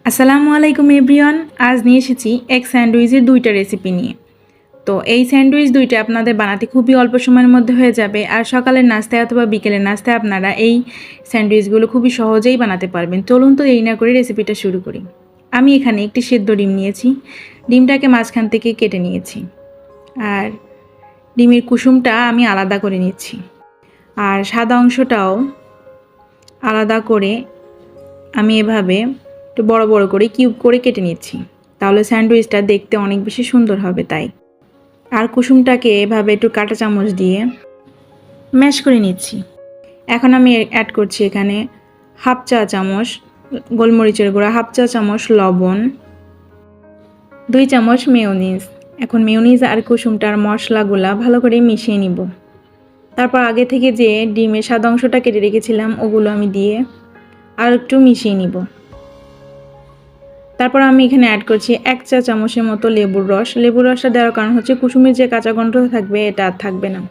আসসালামু আলাইকুম এভরিওয়ান। আজ নিয়ে এসেছি এক স্যান্ডউইচের দুইটা রেসিপি নিয়ে। তো এই স্যান্ডউইচ দুইটা আপনাদের বানাতে খুবই অল্প সময়ের মধ্যে হয়ে যাবে, আর সকালের নাস্তায় অথবা বিকেলের নাস্তায় আপনারা এই স্যান্ডউইচগুলো খুবই সহজেই বানাতে পারবেন। চলুন তো দেরি না করে রেসিপিটা শুরু করি। আমি এখানে একটি সেদ্ধ ডিম নিয়েছি, ডিমটাকে মাঝখান থেকে কেটে নিয়েছি, আর ডিমের কুসুমটা আমি আলাদা করে নিচ্ছি, আর সাদা অংশটাও আলাদা করে আমি এভাবে একটু বড় বড় করে কিউব করে কেটে নিচ্ছি, তাহলে স্যান্ডউইচটা দেখতে অনেক বেশি সুন্দর হবে তাই। আর কুসুমটাকে এভাবে একটু কাঁটা চামচ দিয়ে ম্যাশ করে নিচ্ছি। এখন আমি অ্যাড করছি এখানে হাফ চা চামচ গোলমরিচের গুঁড়া, হাফ চা চামচ লবণ, 2 চামচ মেয়োনিজ। এখন মেয়োনিজ আর কুসুমটার মশলাগুলা ভালো করে মিশিয়ে নিব। তারপর আগে থেকে যে ডিমের সাদা অংশটা কেটে রেখেছিলাম ওগুলো আমি দিয়ে আর একটু মিশিয়ে নিব। তারপর আমি এখানে অ্যাড করছি 1 চা চামচের মতো লেবুর রস। লেবুর রসটা দেওয়ার কারণ হচ্ছে কুসুমের যে কাঁচা গন্ধ থাকবে এটা আর থাকবে না।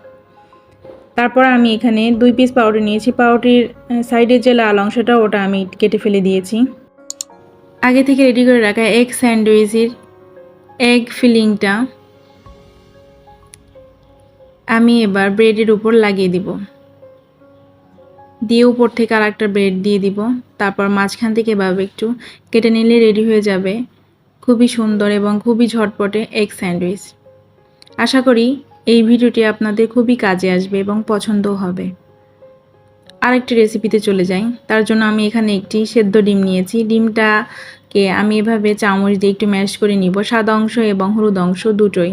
তারপর আমি এখানে 2 পিস পাউরুটি নিয়েছি, পাউরুটির সাইডের যে লাল অংশটা ওটা আমি কেটে ফেলে দিয়েছি। আগে থেকে রেডি করে রাখা এগ স্যান্ডউইচের এগ ফিলিংটা আমি এবার ব্রেডের উপর লাগিয়ে দিব, দিয়ে উপর থেকে আর একটা ব্রেড দিয়ে দিব। তারপর মাঝখান থেকে এভাবে একটু কেটে নিলে রেডি হয়ে যাবে খুবই সুন্দর এবং খুবই ঝটপটে এগ স্যান্ডউইচ। আশা করি এই ভিডিওটি আপনাদের খুবই কাজে আসবে এবং পছন্দও হবে। আরেকটি রেসিপিতে চলে যাই। তার জন্য আমি এখানে একটি সেদ্ধ ডিম নিয়েছি। ডিমটাকে আমি এভাবে চামচ দিয়ে একটু ম্যাশ করে নিব, সাদা অংশ এবং হলুদ অংশ দুটোই।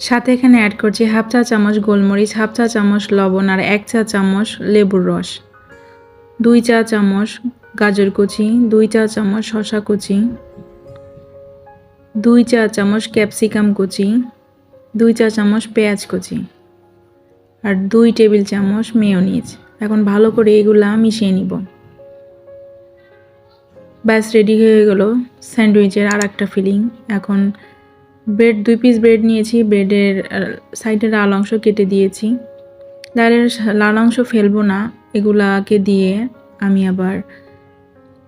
সাথে এখানে অ্যাড করছি হাফ চা চামচ গোলমরিচ, হাফ চা চামচ লবণ, আর 1 চা চামচ লেবুর রস, 2 চা চামচ গাজর কুচি, 2 চা চামচ শসা কুচি, 2 চা চামচ ক্যাপসিকাম কুচি, 2 চা চামচ পেঁয়াজ কুচি, আর 2 টেবিল চামচ মেয়োনিজ। এখন ভালো করে এগুলা মিশিয়ে নিব। ব্যাস রেডি হয়ে গেল স্যান্ডউইচের আর একটা ফিলিং। এখন ব্রেড 2 পিস ব্রেড নিয়েছি, ব্রেডের সাইডের লাল অংশ কেটে দিয়েছি। লাল অংশ ফেলবো না, এগুলাকে দিয়ে আমি আবার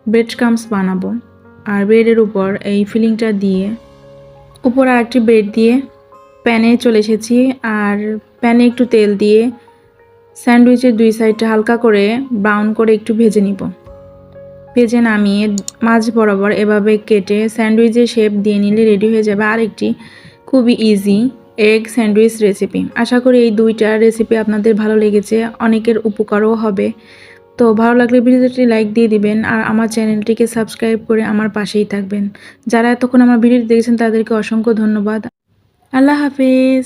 ব্রেড ক্রাম্বস বানাবো। আর ব্রেডের উপর এই ফিলিংটা দিয়ে উপর আর একটি ব্রেড দিয়ে প্যানে চলে এসেছি, আর প্যানে একটু তেল দিয়ে স্যান্ডউইচের 2 সাইডটা হালকা করে ব্রাউন করে একটু ভেজে নিব। ভেজে নামিয়ে মাঝ বরাবর এভাবে কেটে স্যান্ডউইচের শেপ দিয়ে নিলে রেডি হয়ে যাবে আরেকটি খুবই ইজি এগ স্যান্ডউইচ রেসিপি। আশা করি এই দুইটা রেসিপি আপনাদের ভালো লেগেছে, অনেকের উপকারও হবে। তো ভালো লাগলে ভিডিওটি লাইক দিয়ে দিবেন, আর আমার চ্যানেলটিকে সাবস্ক্রাইব করে আমার পাশেই থাকবেন। যারা এতক্ষণ আমার ভিডিওটি দেখেছেন তাদেরকে অসংখ্য ধন্যবাদ। আল্লাহ হাফেজ।